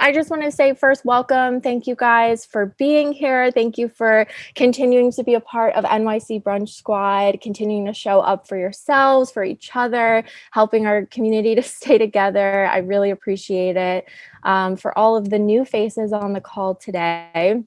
I just want to say first, welcome. Thank you guys for being here. Thank you for continuing to be a part of NYC Brunch Squad, continuing to show up for yourselves, for each other, helping our community to stay together. I really appreciate it. For all of the new faces on the call today,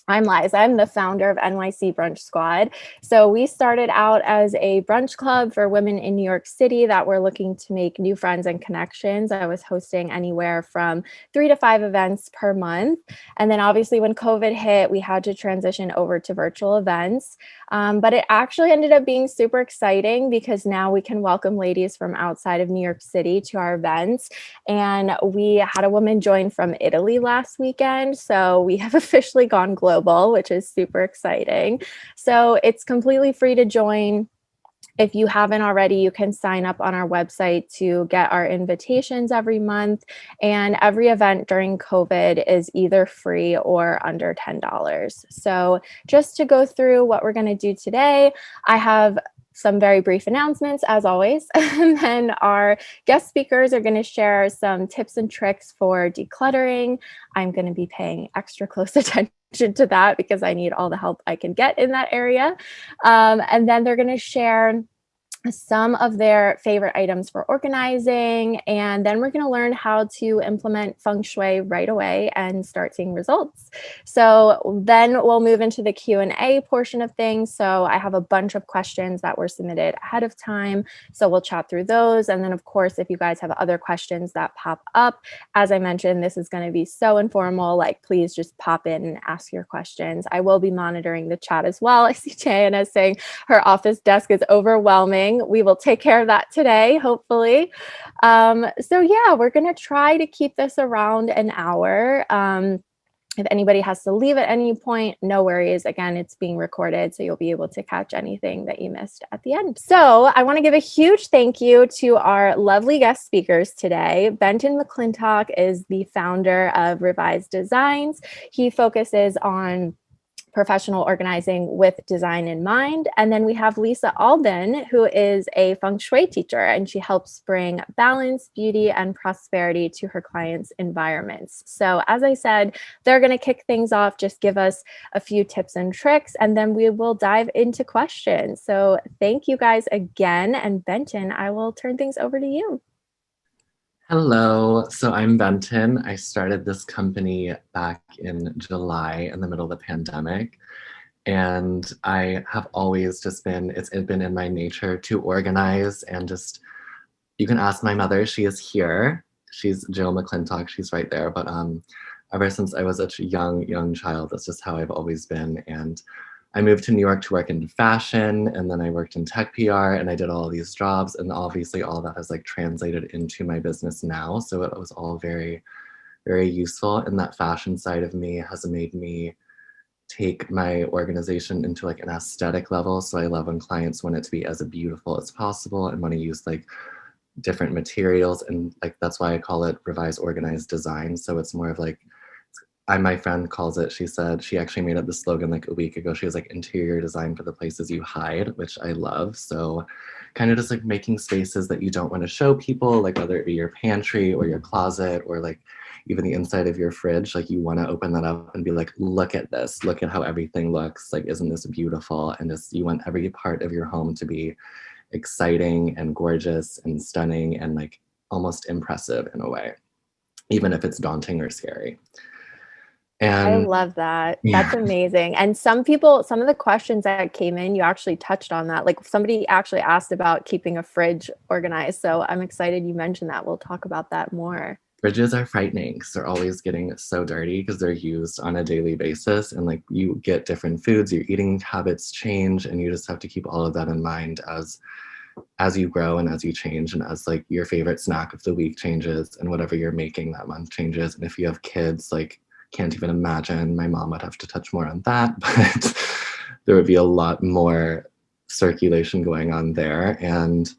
I'm Liza. I'm the founder of NYC Brunch Squad. So we started out as a brunch club for women in New York City that were looking to make new friends and connections. I was hosting anywhere from 3 to 5 events per month. And then obviously when COVID hit, we had to transition over to virtual events. But it actually ended up being super exciting because now we can welcome ladies from outside of New York City to our events. And we had a woman join from Italy last weekend. So we have officially gone global, which is super exciting. So it's completely free to join. If you haven't already, you can sign up on our website to get our invitations every month. And every event during COVID is either free or under $10. So just to go through what we're going to do today, I have some very brief announcements as always. And then our guest speakers are going to share some tips and tricks for decluttering. I'm going to be paying extra close attention to that because I need all the help I can get in that area. And then they're going to share some of their favorite items for organizing. And then we're going to learn how to implement Feng Shui right away and start seeing results. So then we'll move into the Q&A portion of things. So I have a bunch of questions that were submitted ahead of time. So we'll chat through those. And then of course, if you guys have other questions that pop up, as I mentioned, this is going to be so informal, like please just pop in and ask your questions. I will be monitoring the chat as well. I see Jana saying her office desk is overwhelming. We will take care of that today, hopefully. So yeah, we're going to try to keep this around an hour. If anybody has to leave at any point, no worries. Again, it's being recorded, so you'll be able to catch anything that you missed at the end. So I want to give a huge thank you to our lovely guest speakers today. Benton McClintock is the founder of Revised Designs. He focuses on professional organizing with design in mind. And then we have Lisa Alden, who is a Feng Shui teacher, and she helps bring balance, beauty, and prosperity to her clients' environments. So as I said, they're going to kick things off, just give us a few tips and tricks, and then we will dive into questions. So thank you guys again. And Benton, I will turn things over to you. Hello, so I'm Benton. I started this company back in July in the middle of the pandemic. And I have always just it's been in my nature to organize and just, you can ask my mother, she is here. She's Jill McClintock, she's right there. But ever since I was a young child, that's just how I've always been. And I moved to New York to work in fashion, and then I worked in tech PR, and I did all of these jobs, and obviously all that has like translated into my business now. So it was all very, very useful. And that fashion side of me has made me take my organization into like an aesthetic level. So I love when clients want it to be as beautiful as possible and want to use like different materials. And like, that's why I call it revised organized design. So it's more of like, my friend calls it, she said, she actually made up the slogan like a week ago. She was like, interior design for the places you hide, which I love. So kind of just like making spaces that you don't want to show people, like whether it be your pantry or your closet or like even the inside of your fridge, like you want to open that up and be like, look at this, look at how everything looks, like, isn't this beautiful? And just, you want every part of your home to be exciting and gorgeous and stunning and like almost impressive in a way, even if it's daunting or scary. And I love that. Yeah. That's amazing. And some of the questions that came in, you actually touched on that. Like somebody actually asked about keeping a fridge organized. So I'm excited you mentioned that. We'll talk about that more. Fridges are frightening because they're always getting so dirty because they're used on a daily basis. And like you get different foods, your eating habits change, and you just have to keep all of that in mind as you grow and as you change, and as like your favorite snack of the week changes and whatever you're making that month changes. And if you have kids, like, can't even imagine. My mom would have to touch more on that, but there would be a lot more circulation going on there. And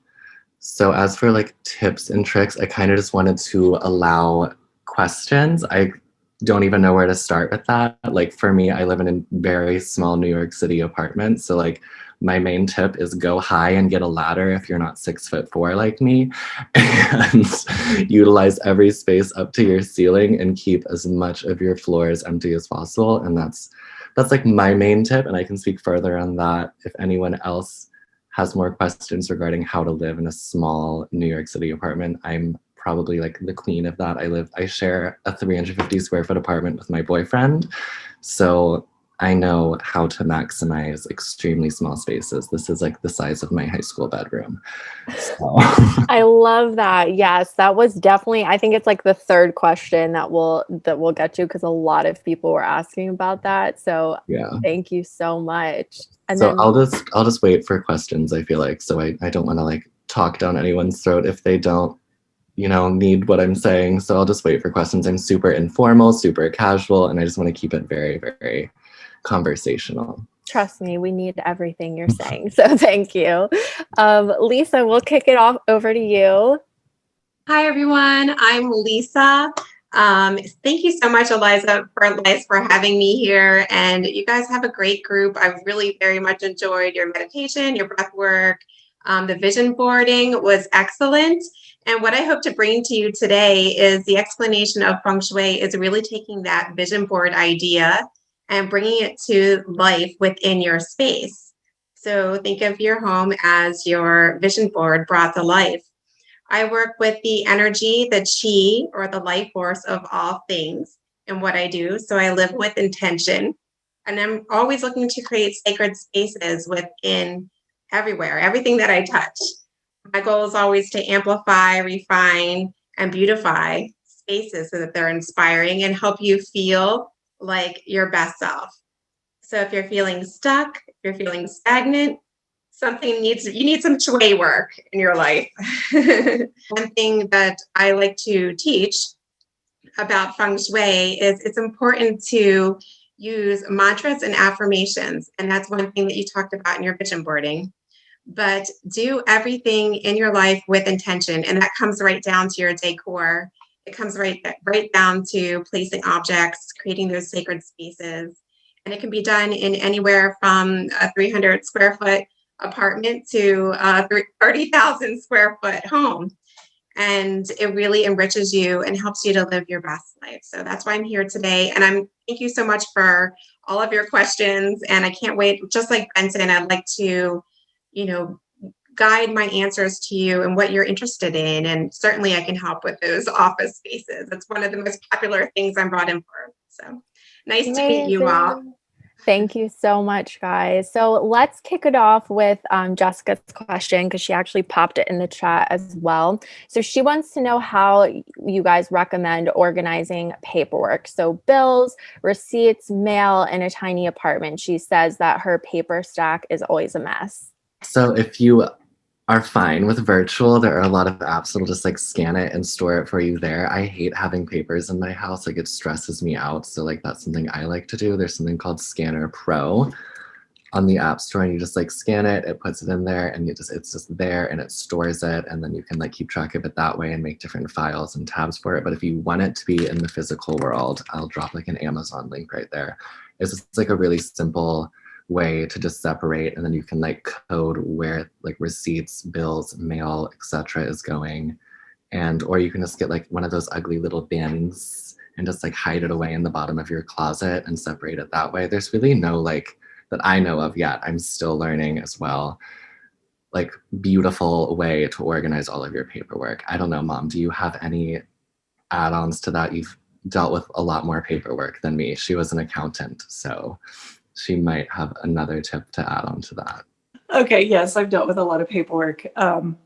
so as for like tips and tricks, I kind of just wanted to allow questions. don't even know where to start with that. Like for me, I live in a very small New York City apartment. So like my main tip is go high and get a ladder if you're not 6'4" like me, and utilize every space up to your ceiling and keep as much of your floor as empty as possible. And that's like my main tip. And I can speak further on that if anyone else has more questions regarding how to live in a small New York City apartment. I'm probably like the queen of that. I share a 350 square foot apartment with my boyfriend. So I know how to maximize extremely small spaces. This is like the size of my high school bedroom. So I love that. Yes, that was definitely, I think it's like the third question that we'll get to, because a lot of people were asking about that. So yeah. thank you so much. And So then I'll just wait for questions, I feel like. So I don't want to like talk down anyone's throat if they don't, need what I'm saying. So I'll just wait for questions. I'm super informal, super casual, and I just want to keep it very, very conversational. trust me, we need everything you're saying. So thank you. Lisa, we'll kick it off over to you. Hi, everyone. I'm Lisa. Thank you so much, Eliza, for having me here. And you guys have a great group. I've really very much enjoyed your meditation, your breath work. The vision boarding was excellent. And what I hope to bring to you today is the explanation of Feng Shui is really taking that vision board idea and bringing it to life within your space. So think of your home as your vision board brought to life. I work with the energy, the chi, or the life force of all things in what I do. So I live with intention. And I'm always looking to create sacred spaces within everywhere, everything that I touch. My goal is always to amplify, refine, and beautify spaces so that they're inspiring and help you feel like your best self. So if you're feeling stuck, if you're feeling stagnant, you need some shui work in your life. One thing that I like to teach about feng shui is it's important to use mantras and affirmations. And that's one thing that you talked about in your vision boarding. But do everything in your life with intention. And that comes right down to your decor. It comes right down to placing objects, creating those sacred spaces. And it can be done in anywhere from a 300 square foot apartment to a 30,000 square foot home. And it really enriches you and helps you to live your best life. So that's why I'm here today. And thank you so much for all of your questions. And I can't wait, just like Benson, I'd like to, guide my answers to you and what you're interested in. And certainly I can help with those office spaces. It's one of the most popular things I'm brought in for. So nice to meet you all. Thank you so much, guys. So let's kick it off with Jessica's question, because she actually popped it in the chat as well. So she wants to know how you guys recommend organizing paperwork. So bills, receipts, mail in a tiny apartment. She says that her paper stack is always a mess. So if you are fine with virtual, there are a lot of apps that'll just like scan it and store it for you there. I hate having papers in my house. Like it stresses me out. So like that's something I like to do. There's something called Scanner Pro on the App Store, and you just like scan it, it puts it in there, and it's just there and it stores it, and then you can like keep track of it that way and make different files and tabs for it. But if you want it to be in the physical world, I'll drop like an Amazon link right there. It's just like a really simple way to just separate, and then you can like code where like receipts, bills, mail, etc. is going. And or you can just get like one of those ugly little bins and just like hide it away in the bottom of your closet and separate it that way. There's really no like that I know of yet. I'm still learning as well, like beautiful way to organize all of your paperwork. I don't know, Mom, do you have any add-ons to that? You've dealt with a lot more paperwork than me. She was an accountant, so she might have another tip to add on to that. Okay, yes, I've dealt with a lot of paperwork. I'm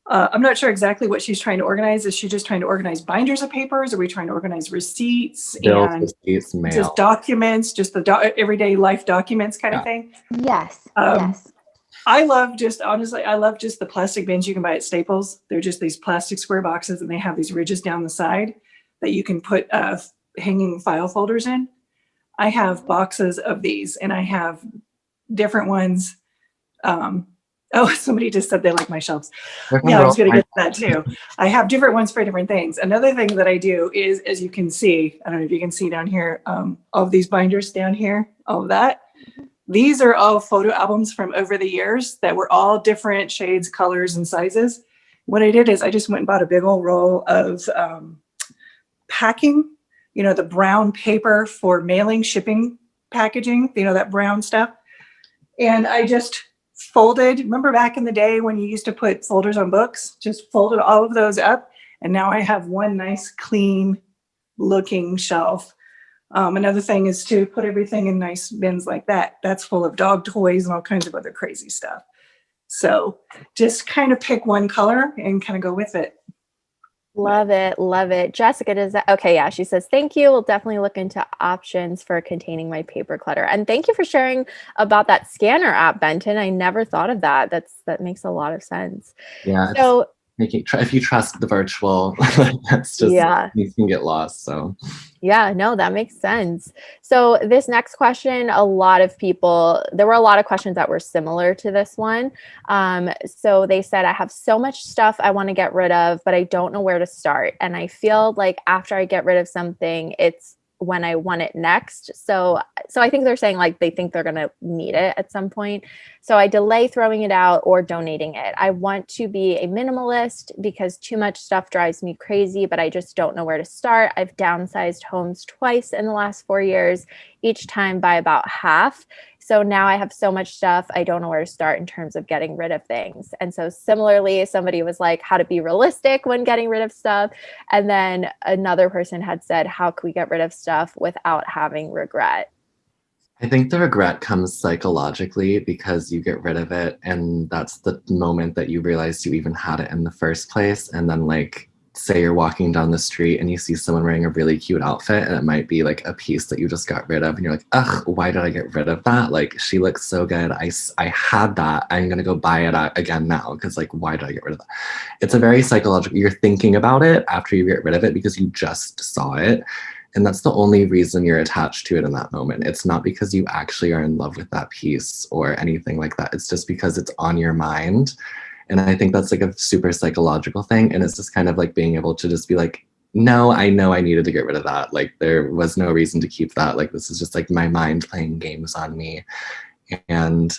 not sure exactly what she's trying to organize. Is she just trying to organize binders of papers? Are we trying to organize receipts Bills, and receipts, mail. just documents, just the everyday life documents kind of thing? Yes, yes. I love just the plastic bins you can buy at Staples. They're just these plastic square boxes, and they have these ridges down the side that you can put hanging file folders in. I have boxes of these, and I have different ones. Oh, somebody just said they like my shelves. They're from Yeah, I was going to Girl get to that too. I have different ones for different things. Another thing that I do is, as you can see, I don't know if you can see down here, all of these binders down here, all of that. These are all photo albums from over the years that were all different shades, colors, and sizes. What I did is I just went and bought a big old roll of packing, the brown paper for mailing, shipping, packaging, that brown stuff. And I just folded, remember back in the day when you used to put folders on books, just folded all of those up. And now I have one nice, clean looking shelf. Another thing is to put everything in nice bins like that. That's full of dog toys and all kinds of other crazy stuff. So just kind of pick one color and kind of go with it. Love it. Love it. Jessica, does that, okay. Yeah. She says, thank you. We'll definitely look into options for containing my paper clutter. And thank you for sharing about that scanner app, Benton. I never thought of that. That makes a lot of sense. Yeah. So If you trust the virtual, that's just, you can get lost. So yeah, no, that makes sense. So this next question, there were a lot of questions that were similar to this one. So they said, I have so much stuff I want to get rid of, but I don't know where to start. And I feel like after I get rid of something, it's when I want it next. So I think they're saying like they think they're going to need it at some point. So I delay throwing it out or donating it. I want to be a minimalist because too much stuff drives me crazy, but I just don't know where to start. I've downsized homes twice in the last 4 years, each time by about half. So now I have so much stuff, I don't know where to start in terms of getting rid of things. And so similarly, somebody was like, how to be realistic when getting rid of stuff. And then another person had said, how can we get rid of stuff without having regret? I think the regret comes psychologically because you get rid of it. And that's the moment that you realize you even had it in the first place. And then like, say you're walking down the street and you see someone wearing a really cute outfit and it might be like a piece that you just got rid of and you're like, ugh, why did I get rid of that? Like, she looks so good. I had that. I'm going to go buy it again now because like, why did I get rid of that? It's a very psychological, you're thinking about it after you get rid of it because you just saw it. And that's the only reason you're attached to it in that moment. It's not because you actually are in love with that piece or anything like that. It's just because it's on your mind. And I think that's like a super psychological thing. And it's just kind of like being able to just be like, no, I know I needed to get rid of that. Like there was no reason to keep that. Like this is just like my mind playing games on me. And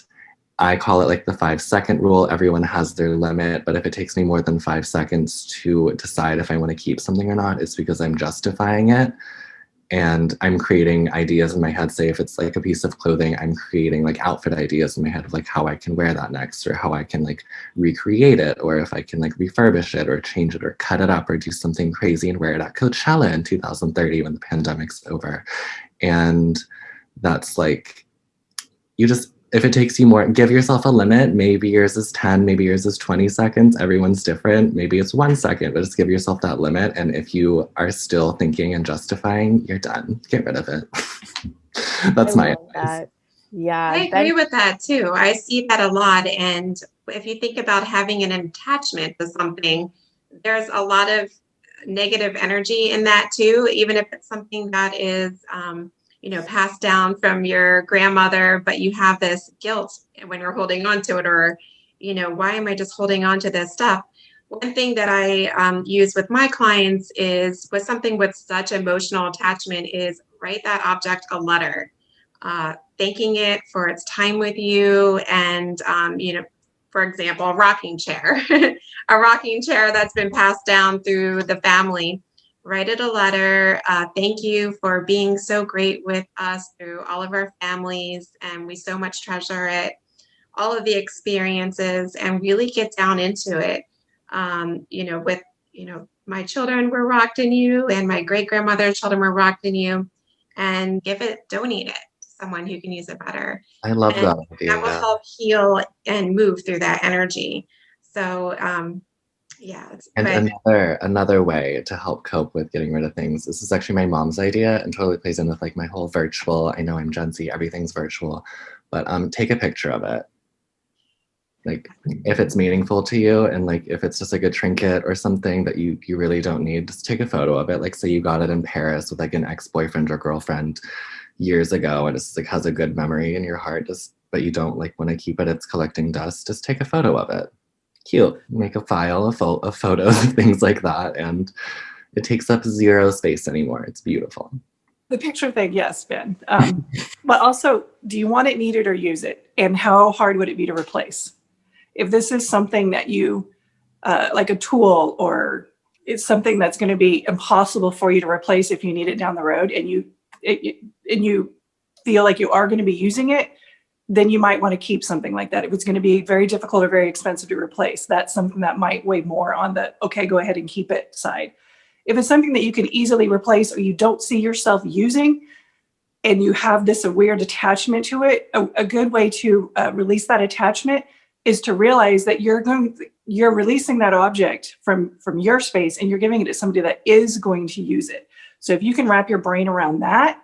I call it like the 5-second rule. Everyone has their limit, but if it takes me more than 5 seconds to decide if I want to keep something or not, it's because I'm justifying it. And I'm creating ideas in my head. Say if it's like a piece of clothing, I'm creating like outfit ideas in my head of like how I can wear that next or how I can like recreate it or if I can like refurbish it or change it or cut it up or do something crazy and wear it at Coachella in 2030 when the pandemic's over. And that's like, you just, if it takes you more, give yourself a limit. Maybe yours is 10, maybe yours is 20 seconds. Everyone's different. Maybe it's 1 second, but just give yourself that limit. And if you are still thinking and justifying, you're done. Get rid of it. That's my advice. Yeah. I agree with that too. I see that a lot. And if you think about having an attachment to something, there's a lot of negative energy in that too, even if it's something that is, passed down from your grandmother, but you have this guilt when you're holding on to it, or, why am I just holding on to this stuff? One thing that I use with my clients is with something with such emotional attachment is write that object a letter, thanking it for its time with you. And, for example, a rocking chair, a rocking chair that's been passed down through the family. Write it a letter. Thank you for being so great with us through all of our families. And we so much treasure it, all of the experiences, and really get down into it. My children were rocked in you and my great grandmother's children were rocked in you, and donate it to someone who can use it better. I love that idea. That will help heal and move through that energy. So, and another way to help cope with getting rid of things, this is actually my mom's idea and totally plays in with like my whole virtual, I know I'm Gen Z, everything's virtual, but take a picture of it. Like if it's meaningful to you and like if it's just like a trinket or something that you really don't need, just take a photo of it. Like say you got it in Paris with like an ex-boyfriend or girlfriend years ago and it's like has a good memory in your heart, just but you don't like want to keep it, it's collecting dust, just take a photo of it. Cute. Make a file of photos, things like that, and it takes up zero space anymore. It's beautiful. The picture thing, yes, Ben. But also, do you want it, need it, or use it? And how hard would it be to replace? If this is something that you, like a tool, or it's something that's going to be impossible for you to replace if you need it down the road, and you feel like you are going to be using it, then you might want to keep something like that. If it's going to be very difficult or very expensive to replace, that's something that might weigh more on the, okay, go ahead and keep it side. If it's something that you can easily replace or you don't see yourself using, and you have this weird attachment to it, a good way to release that attachment is to realize that you're releasing that object from your space, and you're giving it to somebody that is going to use it. So if you can wrap your brain around that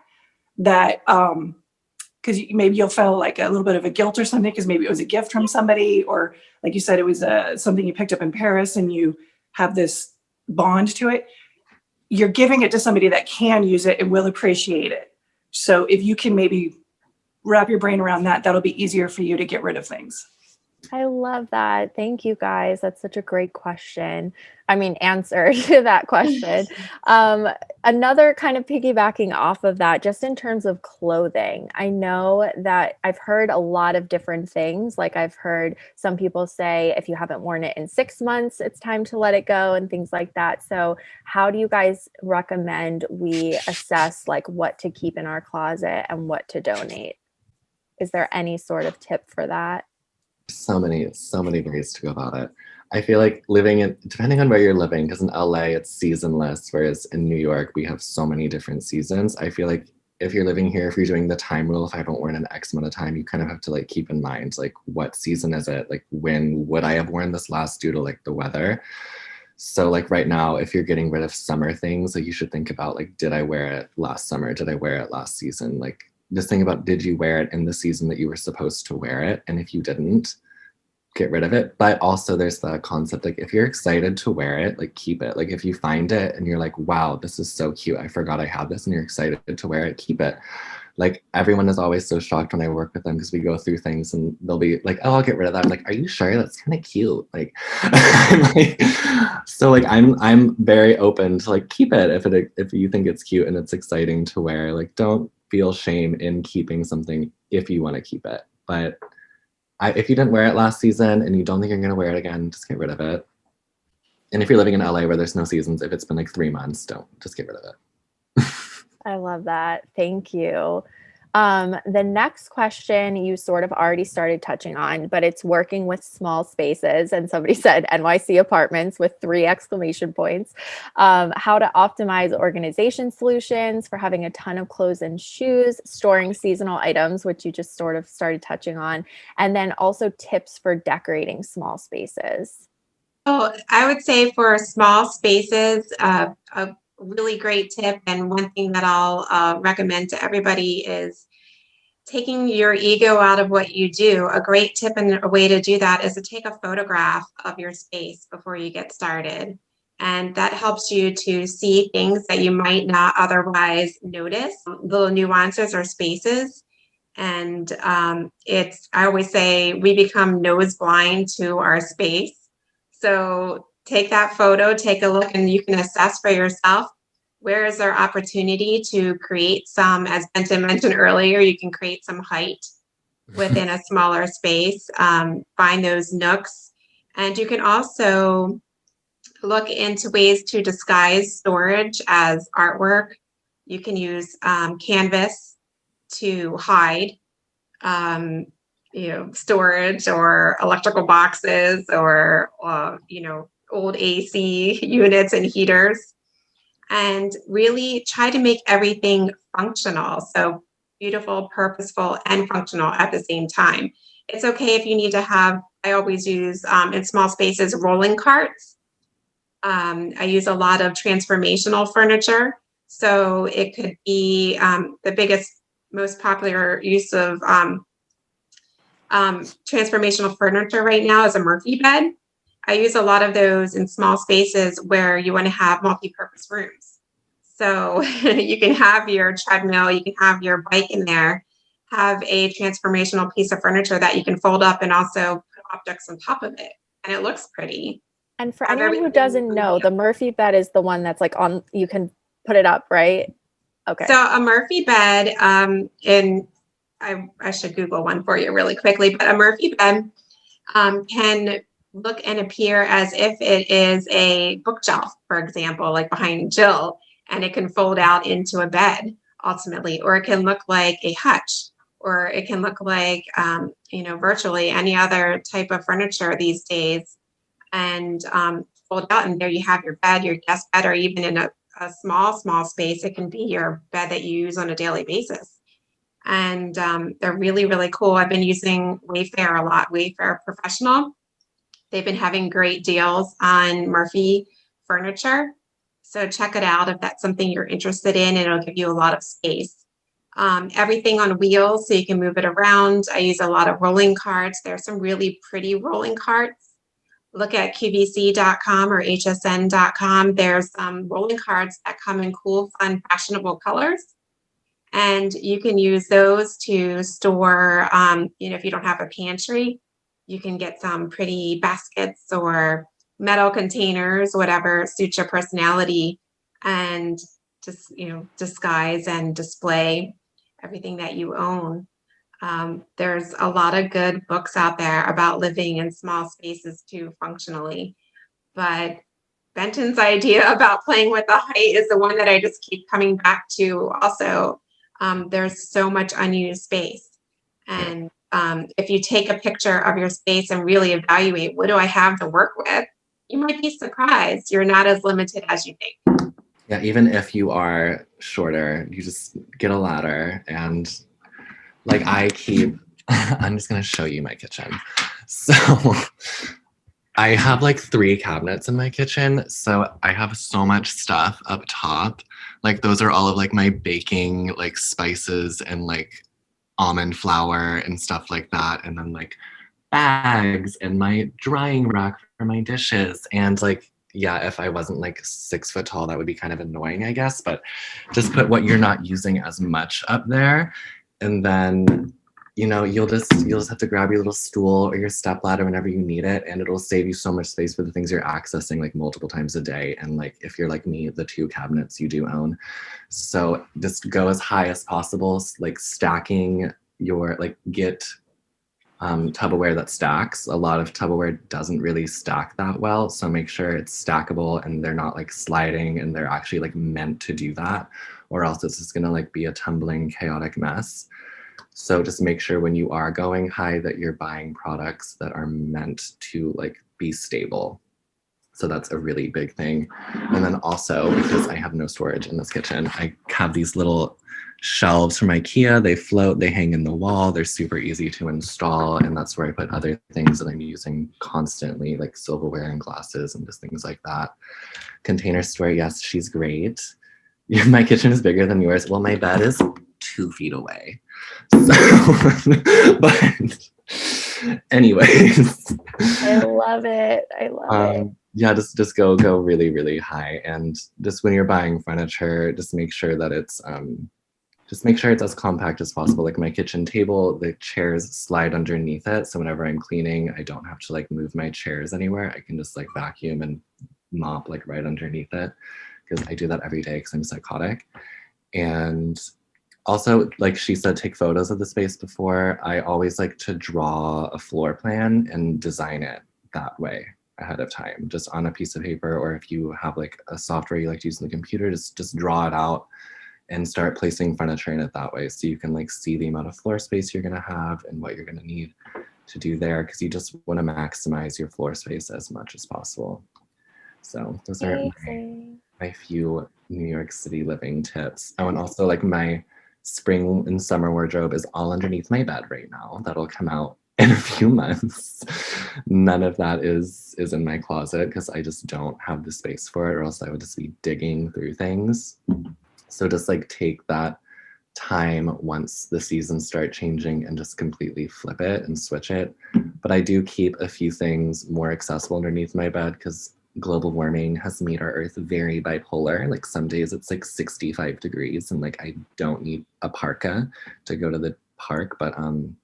because maybe you'll feel like a little bit of a guilt or something, because maybe it was a gift from somebody, or like you said, it was something you picked up in Paris and you have this bond to it. You're giving it to somebody that can use it and will appreciate it. So if you can maybe wrap your brain around that, that'll be easier for you to get rid of things. I love that. Thank you guys. That's such a great question. I mean, answer to that question. Another kind of piggybacking off of that, just in terms of clothing, I know that I've heard a lot of different things. Like I've heard some people say, if you haven't worn it in 6 months, it's time to let it go and things like that. So how do you guys recommend we assess like what to keep in our closet and what to donate? Is there any sort of tip for that? So many ways to go about it. I feel like depending on where you're living, because in LA it's seasonless, whereas in New York we have so many different seasons. I feel like if you're living here, if you're doing the time rule, if I haven't worn an X amount of time, you kind of have to like keep in mind like what season is it? Like when would I have worn this last due to like the weather? So like right now, if you're getting rid of summer things, like you should think about like, did I wear it last summer? Did I wear it last season? Like just think about, did you wear it in the season that you were supposed to wear it? And if you didn't, get rid of it. But also there's the concept, like if you're excited to wear it, like keep it. Like if you find it and you're like, wow, this is so cute, I forgot I had this, and you're excited to wear it, keep it. Like everyone is always so shocked when I work with them, because we go through things and they'll be like, oh, I'll get rid of that. I'm like, are you sure? That's kind of cute. Like, so like I'm very open to like keep it if you think it's cute and it's exciting to wear. Like don't feel shame in keeping something if you want to keep it. But if you didn't wear it last season and you don't think you're going to wear it again, just get rid of it. And if you're living in LA where there's no seasons, if it's been like 3 months, just get rid of it. I love that. Thank you. The next question you sort of already started touching on, but it's working with small spaces. And somebody said NYC apartments with 3 exclamation points. How to optimize organization solutions for having a ton of clothes and shoes, storing seasonal items, which you just sort of started touching on, and then also tips for decorating small spaces. So I would say for small spaces, a really great tip, and one thing that I'll recommend to everybody is taking your ego out of what you do. A great tip and a way to do that is to take a photograph of your space before you get started. And that helps you to see things that you might not otherwise notice, little nuances or spaces. And I always say we become nose blind to our space. So take that photo, take a look, and you can assess for yourself, where is there opportunity to create some, as Benton mentioned earlier, you can create some height within a smaller space, find those nooks. And you can also look into ways to disguise storage as artwork. You can use canvas to hide storage, or electrical boxes, or old AC units and heaters, and really try to make everything functional. So beautiful, purposeful, and functional at the same time. It's okay if you need to have, I always use in small spaces, rolling carts. I use a lot of transformational furniture. So it could be the biggest, most popular use of transformational furniture right now is a Murphy bed. I use a lot of those in small spaces where you want to have multi-purpose rooms. So you can have your treadmill, you can have your bike in there, have a transformational piece of furniture that you can fold up and also put objects on top of it. And it looks pretty. And for Have anyone who everything doesn't know, the Murphy bed is the one that's like on, you can put it up, right? Okay. So a Murphy bed, I should Google one for you really quickly, but a Murphy bed can look and appear as if it is a bookshelf, for example, like behind Jill, and it can fold out into a bed ultimately, or it can look like a hutch, or it can look like, virtually any other type of furniture these days, and fold out, and there you have your bed, your guest bed, or even in a small space, it can be your bed that you use on a daily basis. And they're really, really cool. I've been using Wayfair a lot, Wayfair Professional. They've been having great deals on Murphy furniture. So check it out if that's something you're interested in. It'll give you a lot of space. Everything on wheels, so you can move it around. I use a lot of rolling carts. There are some really pretty rolling carts. Look at qvc.com or hsn.com. There's some rolling carts that come in cool, fun, fashionable colors. And you can use those to store, if you don't have a pantry, you can get some pretty baskets or metal containers, whatever suits your personality, and just, disguise and display everything that you own. There's a lot of good books out there about living in small spaces too, functionally. But Benton's idea about playing with the height is the one that I just keep coming back to also. There's so much unused space. And if you take a picture of your space and really evaluate, what do I have to work with? You might be surprised. You're not as limited as you think. Yeah, even if you are shorter, you just get a ladder and like I'm just gonna show you my kitchen. So I have like 3 cabinets in my kitchen. So I have so much stuff up top. Like those are all of like my baking, like spices and like almond flour and stuff like that. And then like bags and my drying rack for my dishes. And like, yeah, if I wasn't like 6 foot tall, that would be kind of annoying, I guess. But just put what you're not using as much up there. And then, you'll just have to grab your little stool or your step ladder whenever you need it, and it'll save you so much space for the things you're accessing like multiple times a day. And like if you're like me, the 2 cabinets you do own. So just go as high as possible, like stacking your get Tupperware that stacks. A lot of Tupperware doesn't really stack that well, so make sure it's stackable and they're not like sliding and they're actually like meant to do that, or else it's just gonna like be a tumbling chaotic mess. So just make sure when you are going high that you're buying products that are meant to like be stable. So that's a really big thing. And then also, because I have no storage in this kitchen, I have these little shelves from IKEA. They float, they hang in the wall. They're super easy to install. And that's where I put other things that I'm using constantly, like silverware and glasses and just things like that. Container store, yes, she's great. My kitchen is bigger than yours. Well, my bed is 2 feet away. So, but anyways. I love it. I love it. Yeah, just go really, really high. And just when you're buying furniture, just make sure that it's as compact as possible. Like my kitchen table, the chairs slide underneath it. So whenever I'm cleaning, I don't have to like move my chairs anywhere. I can just like vacuum and mop like right underneath it, because I do that every day because I'm psychotic. And also, like she said, take photos of the space before. I always like to draw a floor plan and design it that way ahead of time, just on a piece of paper, or if you have like a software you like to use on the computer, just draw it out and start placing furniture in it that way, so you can like see the amount of floor space you're going to have and what you're going to need to do there, because you just want to maximize your floor space as much as possible. So those are my few New York City living tips. Oh, and also like my spring and summer wardrobe is all underneath my bed right now. That'll come out in a few months. None of that is in my closet because I just don't have the space for it, or else I would just be digging through things. So just like take that time once the seasons start changing and just completely flip it and switch it. But I do keep a few things more accessible underneath my bed because global warming has made our earth very bipolar. Like some days it's like 65 degrees and like I don't need a parka to go to the park, but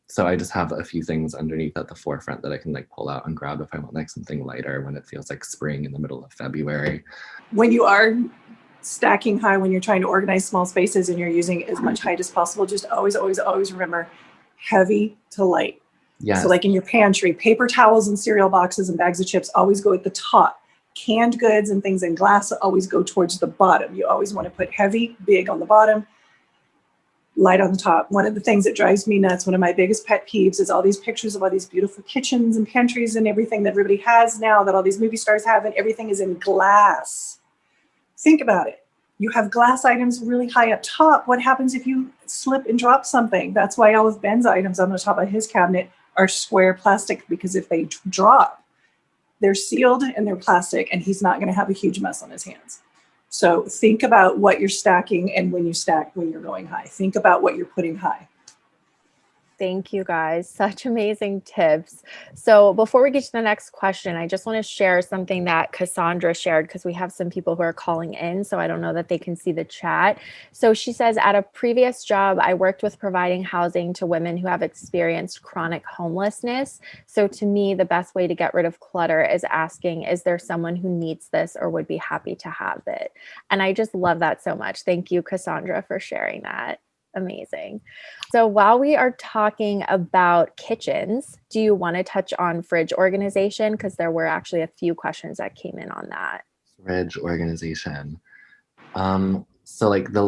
so I just have a few things underneath at the forefront that I can like pull out and grab if I want like something lighter when it feels like spring in the middle of February. When you are stacking high, when you're trying to organize small spaces and you're using as much height as possible, just always, always, always remember heavy to light. Yes. So like in your pantry, paper towels and cereal boxes and bags of chips always go at the top. Canned goods and things in glass always go towards the bottom. You always want to put heavy, big on the bottom, light on the top. One of the things that drives me nuts, one of my biggest pet peeves, is all these pictures of all these beautiful kitchens and pantries and everything that everybody has now, that all these movie stars have, and everything is in glass. Think about it. You have glass items really high up top. What happens if you slip and drop something? That's why all of Ben's items on the top of his cabinet are square plastic, because if they drop, they're sealed and they're plastic, and he's not going to have a huge mess on his hands. So think about what you're stacking, and when you stack, when you're going high, think about what you're putting high. Thank you guys. Such amazing tips. So before we get to the next question, I just want to share something that Cassandra shared, because we have some people who are calling in, so I don't know that they can see the chat. So she says, at a previous job, I worked with providing housing to women who have experienced chronic homelessness. So to me, the best way to get rid of clutter is asking, is there someone who needs this or would be happy to have it? And I just love that so much. Thank you, Cassandra, for sharing that. Amazing. So while we are talking about kitchens, do you want to touch on fridge organization? Because there were actually a few questions that came in on that. Fridge organization. So like the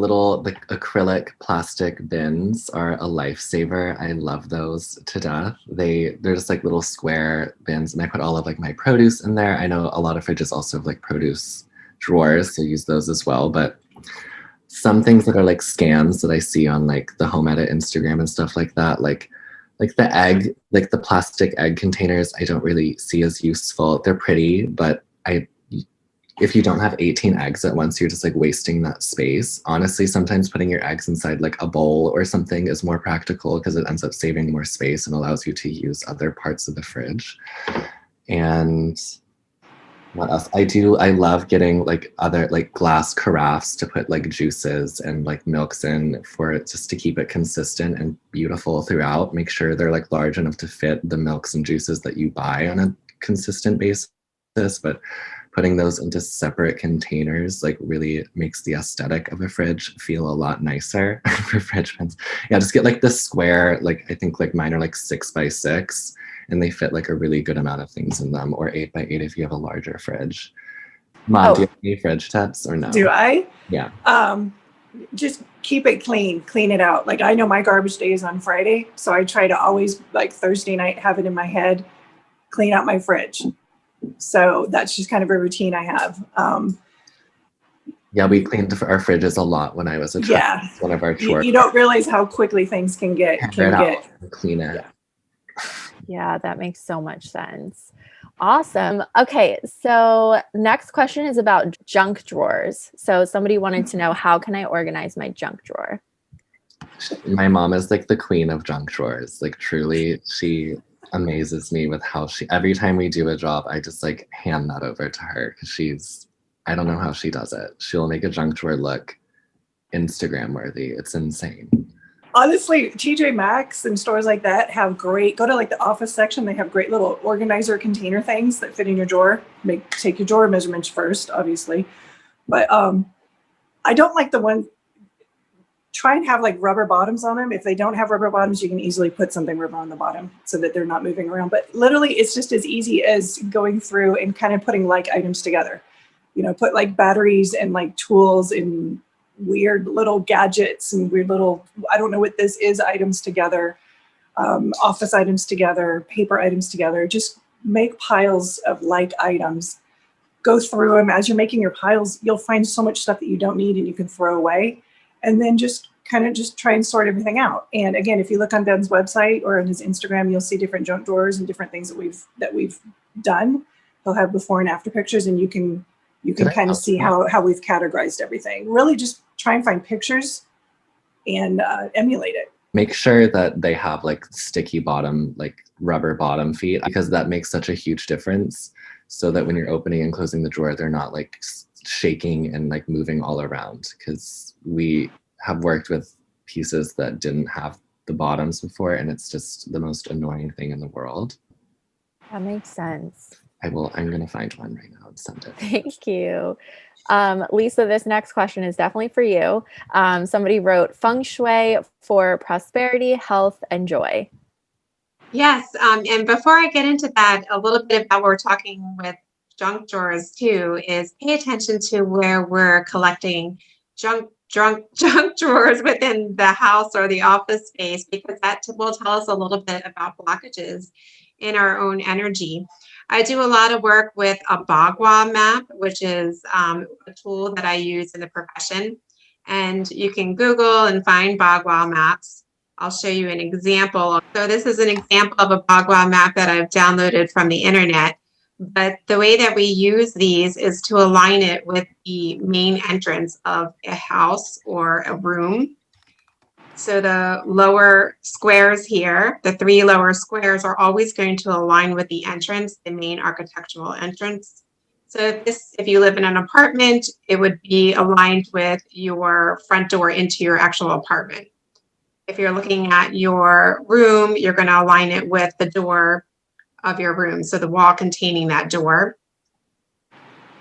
acrylic plastic bins are a lifesaver. I love those to death. They're just like little square bins, and I put all of like my produce in there. I know a lot of fridges also have like produce drawers, so use those as well. But some things that are like scams that I see on like the Home Edit Instagram and stuff like that, like the egg, like the plastic egg containers, I don't really see as useful. They're pretty, but if you don't have 18 eggs at once, you're just like wasting that space. Honestly, sometimes putting your eggs inside like a bowl or something is more practical, because it ends up saving more space and allows you to use other parts of the fridge. And what else? I love getting like other like glass carafes to put like juices and like milks in, for it just to keep it consistent and beautiful throughout. Make sure they're like large enough to fit the milks and juices that you buy on a consistent basis. But putting those into separate containers like really makes the aesthetic of a fridge feel a lot nicer for fridge bins. Yeah, just get like the square, like I think like mine are like 6x6. And they fit like a really good amount of things in them, or 8x8 if you have a larger fridge. Mom, do you have any fridge tips or no? Do I? Yeah. Just keep it clean it out. Like I know my garbage day is on Friday, so I try to always like Thursday night have it in my head, clean out my fridge. So that's just kind of a routine I have. Yeah, we cleaned our fridges a lot when I was a child. Yeah. It's one of our chores. You don't realize how quickly things can get. Clean it. Yeah. Yeah, that makes so much sense. Awesome. Okay, so next question is about junk drawers. So somebody wanted to know, how can I organize my junk drawer? My mom is like the queen of junk drawers. Like truly, she amazes me with how every time we do a job, I just like hand that over to her, because I don't know how she does it. She'll make a junk drawer look Instagram worthy. It's insane. Honestly, TJ Maxx and stores like that have great, go to like the office section, they have great little organizer container things that fit in your drawer. Take your drawer measurements first, obviously. But I don't like the one, try and have like rubber bottoms on them. If they don't have rubber bottoms, you can easily put something rubber on the bottom so that they're not moving around. But literally, it's just as easy as going through and kind of putting like items together. You know, put like batteries and like tools and weird little gadgets and weird little, I don't know what this is, items together, office items together, paper items together. Just make piles of like items. Go through them. As you're making your piles, you'll find so much stuff that you don't need and you can throw away. And then just try and sort everything out. And again, if you look on Ben's website or on his Instagram, you'll see different junk drawers and different things that we've done. He'll have before and after pictures, and you can kind of see how we've categorized everything. Really just try and find pictures and emulate it. Make sure that they have like sticky bottom, like rubber bottom feet, because that makes such a huge difference, so that when you're opening and closing the drawer, they're not like shaking and like moving all around. Because we have worked with pieces that didn't have the bottoms before, and it's just the most annoying thing in the world. That makes sense. I'm going to find one right now and send it. Thank you. Lisa, this next question is definitely for you. Somebody wrote Feng Shui for prosperity, health, and joy. Yes, and before I get into that, a little bit about what we're talking with junk drawers too is pay attention to where we're collecting junk drawers within the house or the office space, because that will tell us a little bit about blockages in our own energy. I do a lot of work with a Bagua map, which is a tool that I use in the profession. And you can Google and find Bagua maps. I'll show you an example. So this is an example of a Bagua map that I've downloaded from the internet. But the way that we use these is to align it with the main entrance of a house or a room. So the lower squares here, the 3 lower squares, are always going to align with the entrance, the main architectural entrance. So if you live in an apartment, it would be aligned with your front door into your actual apartment. If you're looking at your room, you're going to align it with the door of your room, so the wall containing that door.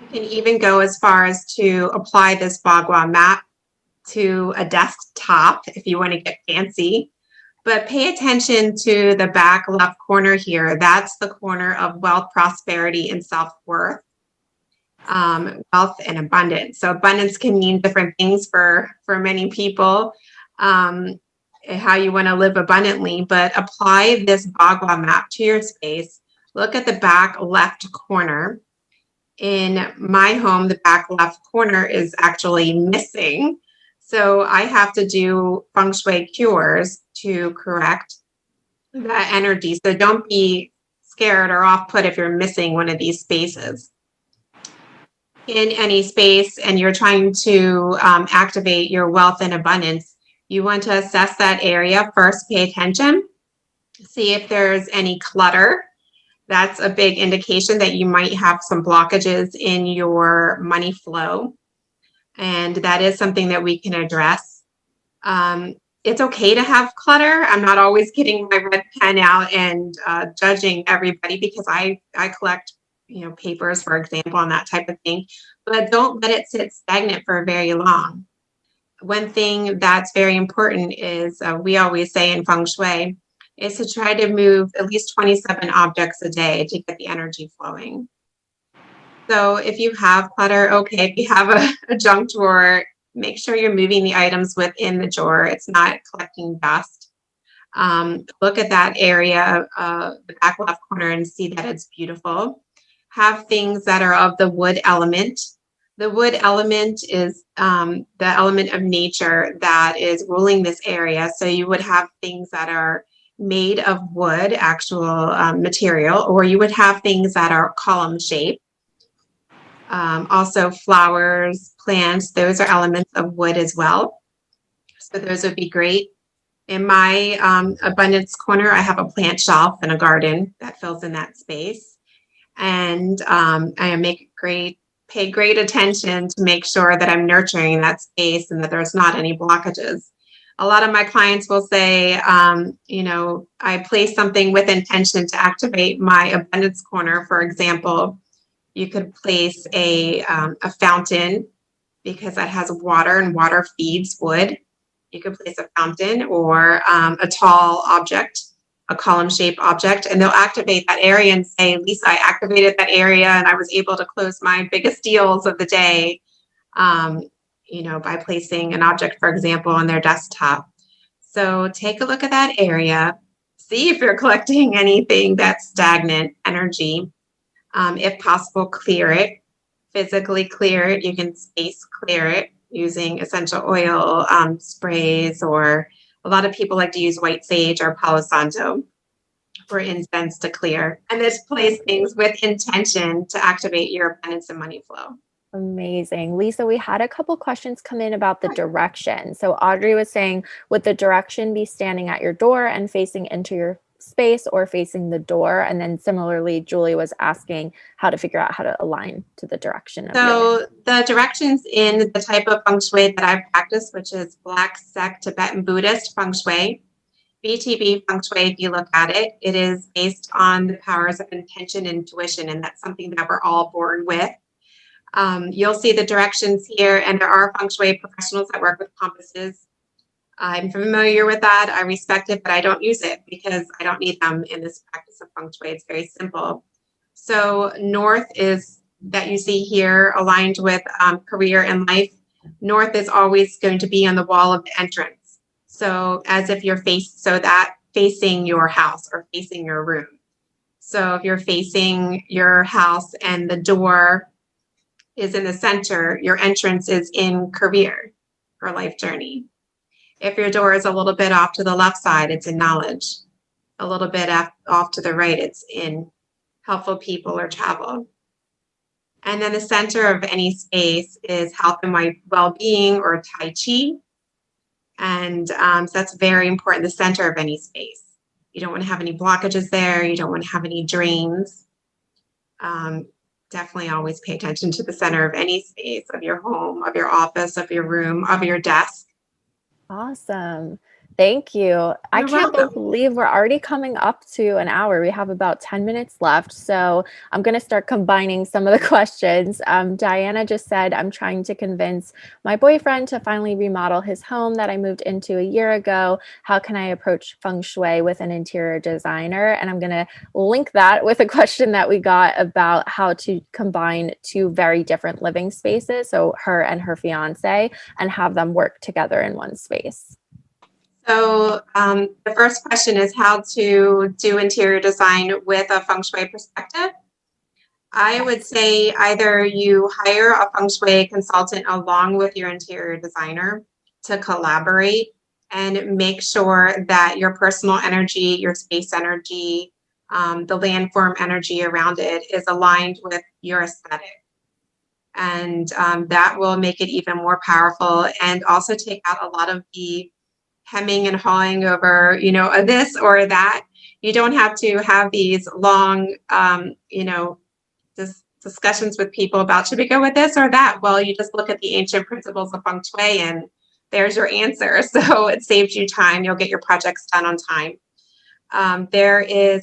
You can even go as far as to apply this Bagua map to a desktop if you want to get fancy. But pay attention to the back left corner here. That's the corner of wealth, prosperity, and self-worth. Wealth and abundance. So abundance can mean different things for many people, how you want to live abundantly, but apply this Bagua map to your space. Look at the back left corner. In my home, the back left corner is actually missing. So I have to do Feng Shui cures to correct that energy. So don't be scared or off-put if you're missing one of these spaces. In any space and you're trying to activate your wealth and abundance, you want to assess that area first, pay attention, see if there's any clutter. That's a big indication that you might have some blockages in your money flow. And that is something that we can address. It's okay to have clutter. I'm not always getting my red pen out and judging everybody, because I collect papers, for example, and that type of thing. But don't let it sit stagnant for very long. One thing that's very important is we always say in Feng Shui is to try to move at least 27 objects a day to get the energy flowing. So if you have clutter, okay, if you have a junk drawer, make sure you're moving the items within the drawer. It's not collecting dust. Look at that area, the back left corner, and see that it's beautiful. Have things that are of the wood element. The wood element is the element of nature that is ruling this area. So you would have things that are made of wood, actual material, or you would have things that are column shaped. Also flowers, plants, those are elements of wood as well. So those would be great. In my abundance corner, I have a plant shelf and a garden that fills in that space. And I pay great attention to make sure that I'm nurturing that space and that there's not any blockages. A lot of my clients will say, I place something with intention to activate my abundance corner. For example, you could place a fountain, because that has water and water feeds wood. You could place a fountain or a tall object, a column-shaped object, and they'll activate that area and say, Lisa, I activated that area and I was able to close my biggest deals of the day, by placing an object, for example, on their desktop. So take a look at that area, see if you're collecting anything that's stagnant energy. If possible, clear it, physically clear it. You can space clear it using essential oil sprays, or a lot of people like to use white sage or Palo Santo for incense to clear. And just place things with intention to activate your abundance and money flow. Amazing. Lisa, we had a couple questions come in about the direction. So Audrey was saying, would the direction be standing at your door and facing into your space, or facing the door? And then similarly, Julie was asking how to figure out how to align to the direction. So the directions in the type of Feng Shui that I practice, which is Black Sect Tibetan Buddhist Feng Shui, BTB Feng Shui, if you look at it, it is based on the powers of intention and intuition, and that's something that we're all born with. You'll see the directions here, and there are Feng Shui professionals that work with compasses. I'm familiar with that. I respect it, but I don't use it because I don't need them in this practice of Feng Shui. It's very simple. So north is that you see here aligned with career and life. North is always going to be on the wall of the entrance. So as if you're facing your house or facing your room. So if you're facing your house and the door is in the center, your entrance is in career or life journey. If your door is a little bit off to the left side, it's in knowledge. A little bit off to the right, it's in helpful people or travel. And then the center of any space is health and well-being or Tai Chi. And so that's very important, the center of any space. You don't want to have any blockages there. You don't want to have any drains. Definitely always pay attention to the center of any space of your home, of your office, of your room, of your desk. Awesome. Thank you. I can't believe we're already coming up to an hour. We have about 10 minutes left. So I'm going to start combining some of the questions. Diana just said, I'm trying to convince my boyfriend to finally remodel his home that I moved into a year ago. How can I approach Feng Shui with an interior designer? And I'm going to link that with a question that we got about how to combine two very different living spaces. So her and her fiance, and have them work together in one space. So the first question is how to do interior design with a Feng Shui perspective. I would say either you hire a Feng Shui consultant along with your interior designer to collaborate and make sure that your personal energy, your space energy, the landform energy around it is aligned with your aesthetic. And that will make it even more powerful and also take out a lot of the hemming and hawing over, this or that. You don't have to have these long, discussions with people about should we go with this or that. Well, you just look at the ancient principles of Feng Shui and there's your answer. So it saves you time. You'll get your projects done on time. I'm the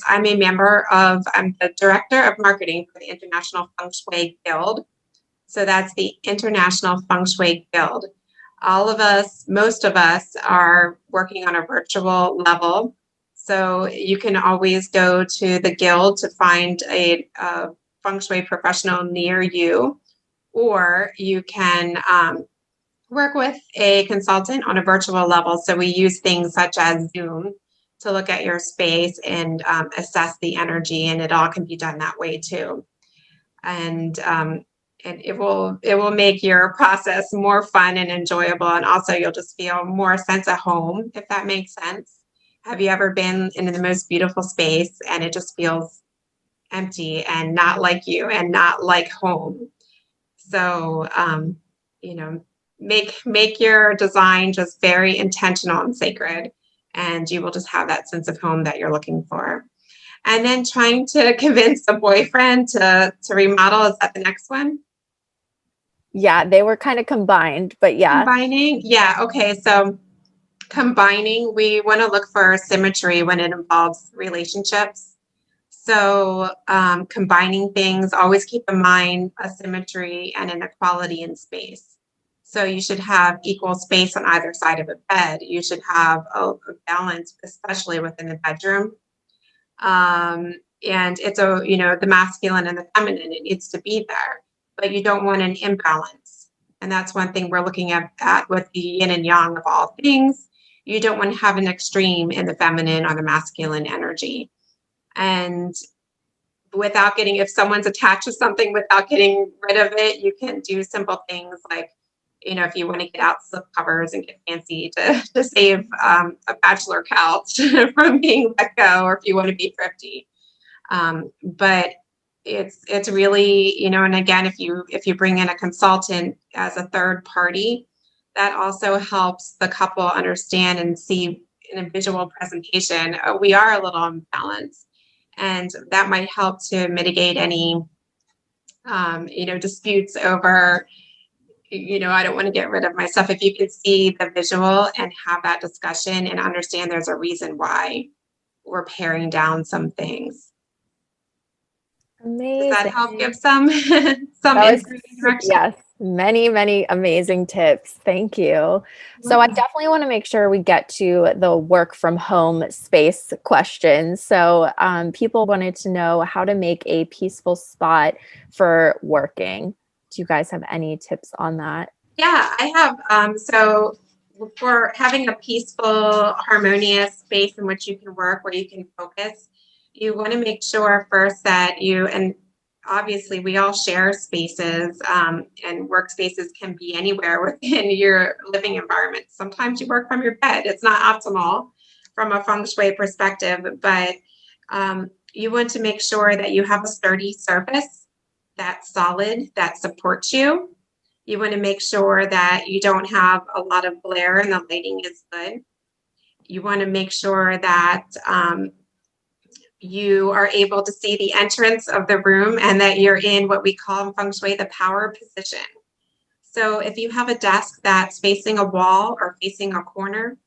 director of marketing for the International Feng Shui Guild. So that's the International Feng Shui Guild. Most of us are working on a virtual level. So you can always go to the guild to find a Feng Shui professional near you, or you can work with a consultant on a virtual level. So we use things such as Zoom to look at your space and assess the energy, and it all can be done that way too. And it will make your process more fun and enjoyable, and also you'll just feel more sense of home, if that makes sense. Have you ever been in the most beautiful space and it just feels empty and not like you and not like home? So make your design just very intentional and sacred, and you will just have that sense of home that you're looking for. And then trying to convince a boyfriend to remodel, is that the next one? Yeah, they were kind of combined, but yeah. Combining? Yeah, okay. So combining, we want to look for symmetry when it involves relationships. So combining things, always keep in mind a symmetry and an equality in space. So you should have equal space on either side of a bed. You should have a balance, especially within the bedroom. And it's the masculine and the feminine, it needs to be there, but you don't want an imbalance. And that's one thing we're looking at with the yin and yang of all things. You don't want to have an extreme in the feminine or the masculine energy. And if someone's attached to something without getting rid of it, you can do simple things like, if you want to get out slip covers and get fancy to save a bachelor couch from being let go, or if you want to be thrifty. But it's really, and again, if you bring in a consultant as a third party, that also helps the couple understand and see in a visual presentation, we are a little imbalanced. And that might help to mitigate any, disputes over, I don't want to get rid of my stuff. If you can see the visual and have that discussion and understand there's a reason why we're paring down some things. Amazing. Does that help give some some That was, insight and direction? yes, many, many amazing tips. Thank you. So I definitely want to make sure we get to the work from home space questions. So people wanted to know how to make a peaceful spot for working. Do you guys have any tips on that? Yeah, I have. So for having a peaceful, harmonious space in which you can work, where you can focus, you want to make sure first that and obviously we all share spaces, and workspaces can be anywhere within your living environment. Sometimes you work from your bed. It's not optimal from a Feng Shui perspective, but you want to make sure that you have a sturdy surface that's solid, that supports you. You want to make sure that you don't have a lot of glare and the lighting is good. You want to make sure that you are able to see the entrance of the room and that you're in what we call in Feng Shui the power position. So if you have a desk that's facing a wall or facing a corner,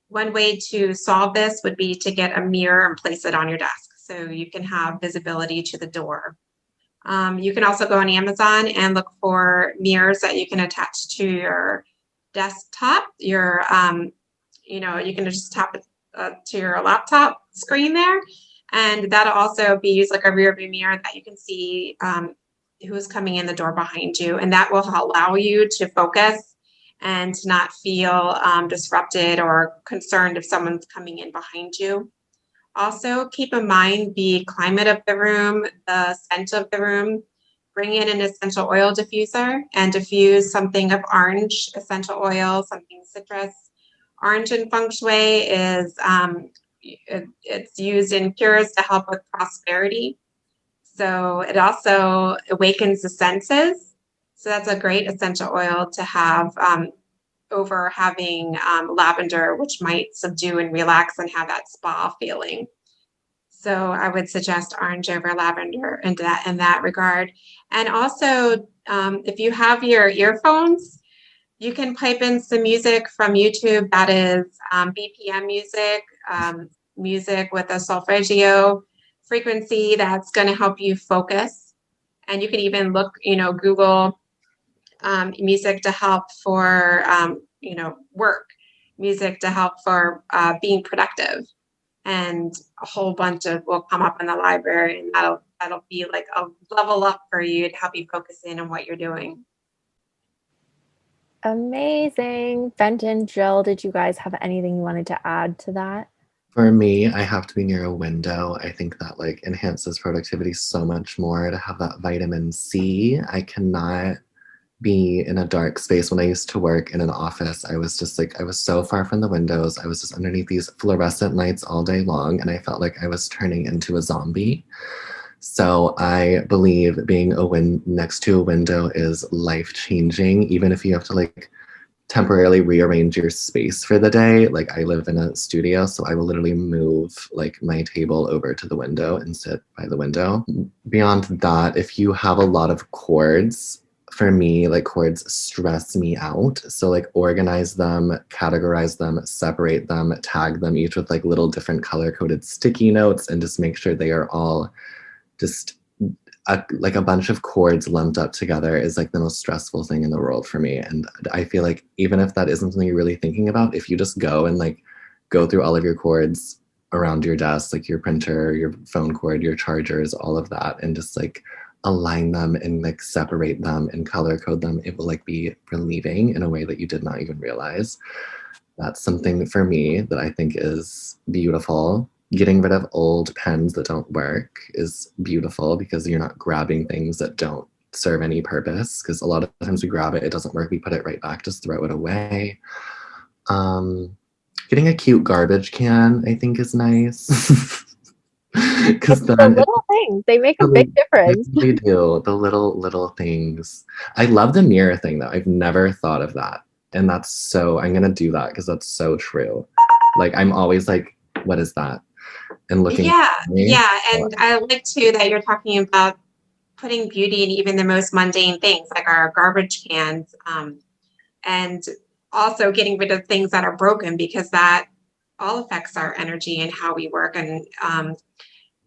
one way to solve this would be to get a mirror and place it on your desk so you can have visibility to the door. You can also go on Amazon and look for mirrors that you can attach to your desktop. You can just tap it to your laptop screen there, and that'll also be used like a rear view mirror that you can see who's coming in the door behind you, and that will allow you to focus and to not feel disrupted or concerned if someone's coming in behind you. Also, keep in mind the climate of the room, the scent of the room. Bring in an essential oil diffuser and diffuse something of orange essential oil, something citrus. Orange in Feng Shui is it's used in cures to help with prosperity. So it also awakens the senses. So that's a great essential oil to have over having lavender, which might subdue and relax and have that spa feeling. So I would suggest orange over lavender in that regard. And also, if you have your earphones, you can pipe in some music from YouTube that is BPM music, music with a solfeggio frequency that's going to help you focus. And you can even look, Google music to help for, work, music to help for being productive. And a whole bunch of will come up in the library, and that'll be like a level up for you to help you focus in on what you're doing. Amazing. Benton, Jill, did you guys have anything you wanted to add to that? For me, I have to be near a window. I think that enhances productivity so much more to have that vitamin C. I cannot be in a dark space. When I used to work in an office, I was just I was so far from the windows. I was just underneath these fluorescent lights all day long, and I felt like I was turning into a zombie. So I believe being next to a window is life-changing, even if you have to temporarily rearrange your space for the day. I live in a studio, so I will literally move my table over to the window and sit by the window. Beyond that, if you have a lot of cords, for me, cords stress me out. So organize them, categorize them, separate them, tag them each with little different color-coded sticky notes, and just make sure they are all just a bunch of cords lumped up together is the most stressful thing in the world for me. And I feel even if that isn't something you're really thinking about, if you just go and go through all of your cords around your desk, your printer, your phone cord, your chargers, all of that, and just align them and separate them and color code them, it will be relieving in a way that you did not even realize. That's something for me that I think is beautiful. Getting rid of old pens that don't work is beautiful because you're not grabbing things that don't serve any purpose, because a lot of times we grab it, it doesn't work, we put it right back, just throw it away. Getting a cute garbage can, I think, is nice. Because the little things, they make a big difference. They do, the little things. I love the mirror thing though. I've never thought of that, and that's so, I'm gonna do that because that's so true. I'm always what is that? And looking. Yeah, and I like too that you're talking about putting beauty in even the most mundane things like our garbage cans, and also getting rid of things that are broken, because that all affects our energy and how we work. And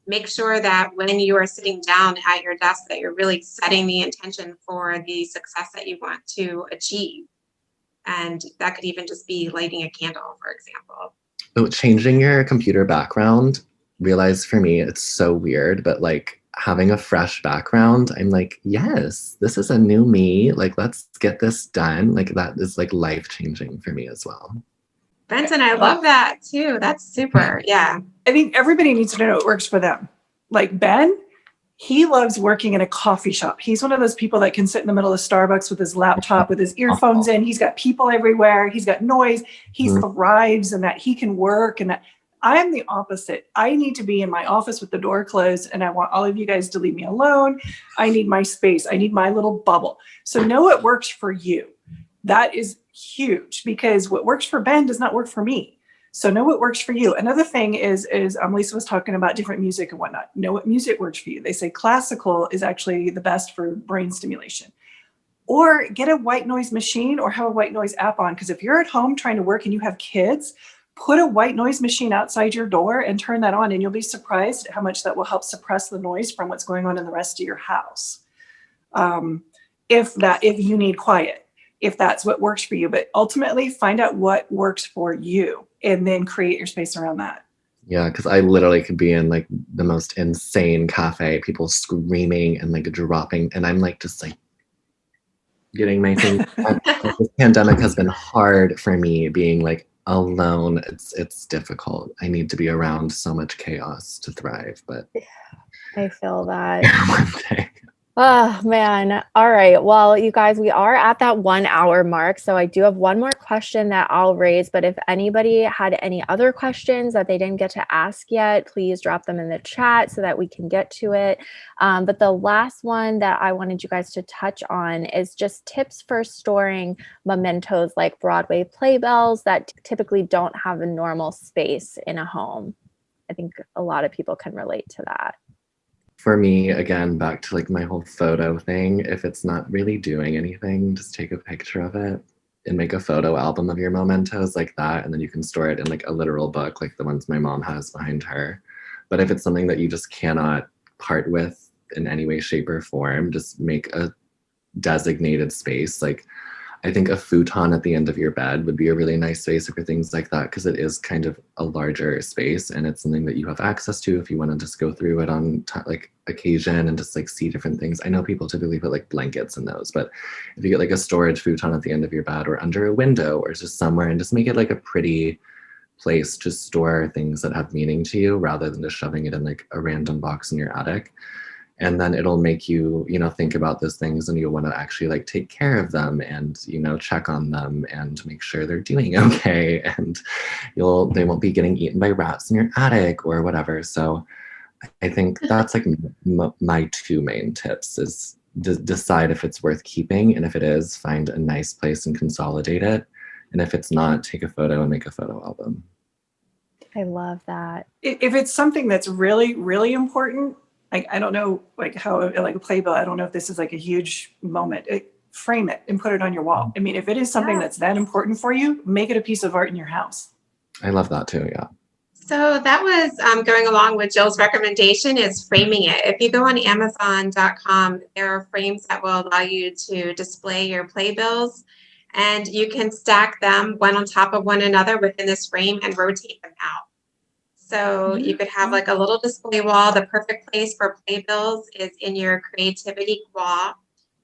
make sure that when you are sitting down at your desk that you're really setting the intention for the success that you want to achieve. And that could even just be lighting a candle, for example. So changing your computer background, realize for me, it's so weird, but like having a fresh background, I'm like, yes, this is a new me. Like, let's get this done. Like that is like life-changing for me as well. Benson, I love that too. That's super. Yeah. I think everybody needs to know what works for them. Like Ben, he loves working in a coffee shop. He's one of those people that can sit in the middle of Starbucks with his laptop, with his earphones in. He's got people everywhere. He's got noise. He thrives in that. He can work and that. I am the opposite. I need to be in my office with the door closed, and I want all of you guys to leave me alone. I need my space. I need my little bubble. So know what works for you. That is huge, because what works for Ben does not work for me. So know what works for you. Another thing is Lisa was talking about different music and whatnot. Know what music works for you. They say classical is actually the best for brain stimulation. Or get a white noise machine or have a white noise app on. Because if you're at home trying to work and you have kids, put a white noise machine outside your door and turn that on, and you'll be surprised at how much that will help suppress the noise from what's going on in the rest of your house. If you need quiet, if that's what works for you. But ultimately, find out what works for you and then create your space around that. Yeah, because I literally could be in like the most insane cafe, people screaming and like dropping, and I'm like just like getting my thing. This pandemic has been hard for me, being like alone. It's difficult. I need to be around so much chaos to thrive, but I feel that. one day. Oh, man. All right. Well, you guys, we are at that 1 hour mark. So I do have one more question that I'll raise. But if anybody had any other questions that they didn't get to ask yet, please drop them in the chat so that we can get to it. But the last one that I wanted you guys to touch on is just tips for storing mementos like Broadway playbells that typically don't have a normal space in a home. I think a lot of people can relate to that. For me, again, back to like my whole photo thing, if it's not really doing anything, just take a picture of it and make a photo album of your mementos like that, and then you can store it in like a literal book like the ones my mom has behind her. But if it's something that you just cannot part with in any way, shape, or form, just make a designated space. Like I think a futon at the end of your bed would be a really nice space for things like that, because it is kind of a larger space and it's something that you have access to if you want to just go through it on like occasion and just like see different things. I know people typically put like blankets in those, but if you get like a storage futon at the end of your bed or under a window or just somewhere, and just make it like a pretty place to store things that have meaning to you rather than just shoving it in like a random box in your attic. And then it'll make you, think about those things, and you'll want to actually like take care of them and, check on them and make sure they're doing okay. And they won't be getting eaten by rats in your attic or whatever. So I think that's like my two main tips is decide if it's worth keeping. And if it is, find a nice place and consolidate it. And if it's not, take a photo and make a photo album. I love that. If it's something that's really, really important, like, I don't know, like how, like a playbill, I don't know if this is like a huge moment. Frame it and put it on your wall. I mean, if it is something that's that important for you, make it a piece of art in your house. I love that too, yeah. So that was going along with Jill's recommendation is framing it. If you go on Amazon.com, there are frames that will allow you to display your playbills, and you can stack them one on top of one another within this frame and rotate them out. So you could have like a little display wall. The perfect place for playbills is in your creativity gua.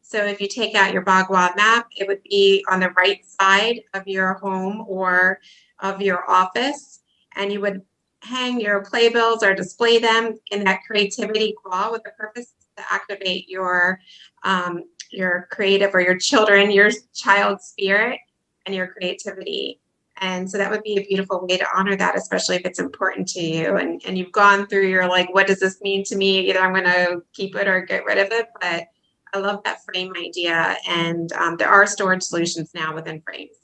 So if you take out your Bagua map, it would be on the right side of your home or of your office. And you would hang your playbills or display them in that creativity gua with the purpose to activate your creative or your child spirit and your creativity. And so that would be a beautiful way to honor that, especially if it's important to you. And you've gone through your like, what does this mean to me? Either I'm going to keep it or get rid of it. But I love that frame idea. And there are storage solutions now within frames.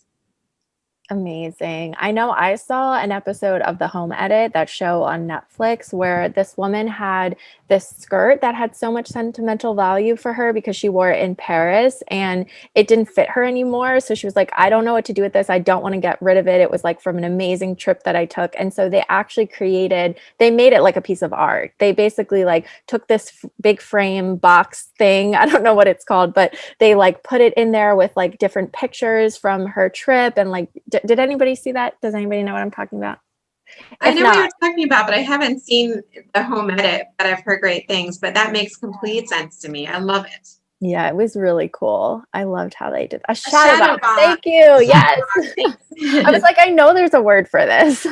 Amazing. I know I saw an episode of The Home Edit, that show on Netflix, where this woman had this skirt that had so much sentimental value for her because she wore it in Paris and it didn't fit her anymore. So she was like, I don't know what to do with this. I don't want to get rid of it. It was like from an amazing trip that I took. And so they actually they made it like a piece of art. They basically like took this big frame box thing. I don't know what it's called, but they like put it in there with like different pictures from her trip and like did anybody see that? Does anybody know what I'm talking about? I If know what not, you're talking about, but I haven't seen The Home Edit, but I've heard great things. But that makes complete sense to me. I love it. yeah, it was really cool. I loved how they did a A shadow shadow box. box. Thank you. Yes. Thanks. I was like, I know there's a word for this.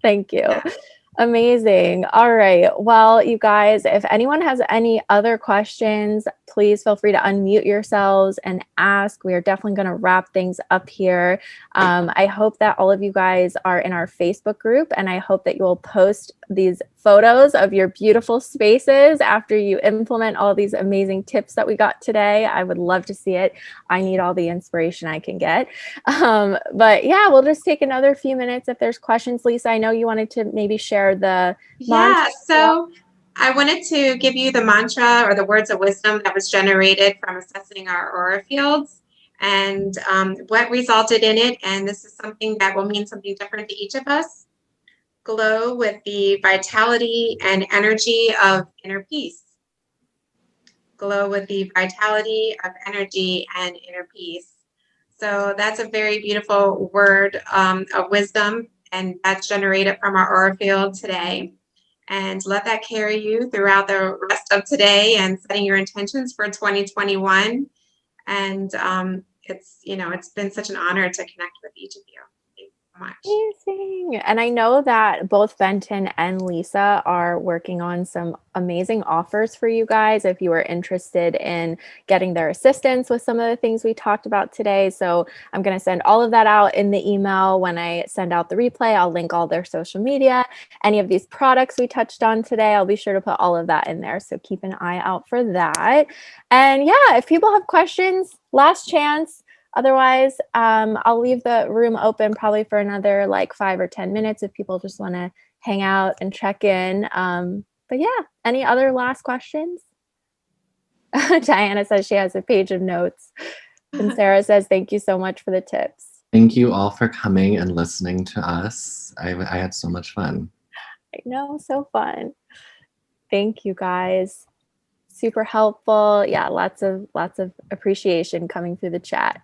Thank you. Yeah. Amazing. All right. Well, you guys, if anyone has any other questions, please feel free to unmute yourselves and ask. We are definitely going to wrap things up here. I hope that all of you guys are in our Facebook group, and I hope that you will post these photos of your beautiful spaces after you implement all these amazing tips that we got today. I would love to see it. I need all the inspiration I can get. But yeah, we'll just take another few minutes if there's questions. Lisa, I know you wanted to maybe share the Yeah, mantra. so I wanted to give you the mantra or the words of wisdom that was generated from assessing our aura fields and what resulted in it. And this is something that will mean something different to each of us. Glow with the vitality and energy of inner peace. Glow with the vitality of energy and inner peace. So that's a very beautiful word of wisdom, and that's generated from our aura field today. And let that carry you throughout the rest of today and setting your intentions for 2021. And it's been such an honor to connect with each of you. Thank you so much. Amazing. And I know that both Benton and Lisa are working on some amazing offers for you guys if you are interested in getting their assistance with some of the things we talked about today. So I'm going to send all of that out in the email when I send out the replay. I'll link all their social media, any of these products we touched on today. I'll be sure to put all of that in there. So keep an eye out for that. And yeah, if people have questions, last chance. Otherwise, I'll leave the room open probably for another like 5 or 10 minutes if people just want to hang out and check in. But yeah, any other last questions? Diana says she has a page of notes. And Sarah says, thank you so much for the tips. Thank you all for coming and listening to us. I had so much fun. I know, so fun. Thank you guys. Super helpful. Yeah, lots of appreciation coming through the chat.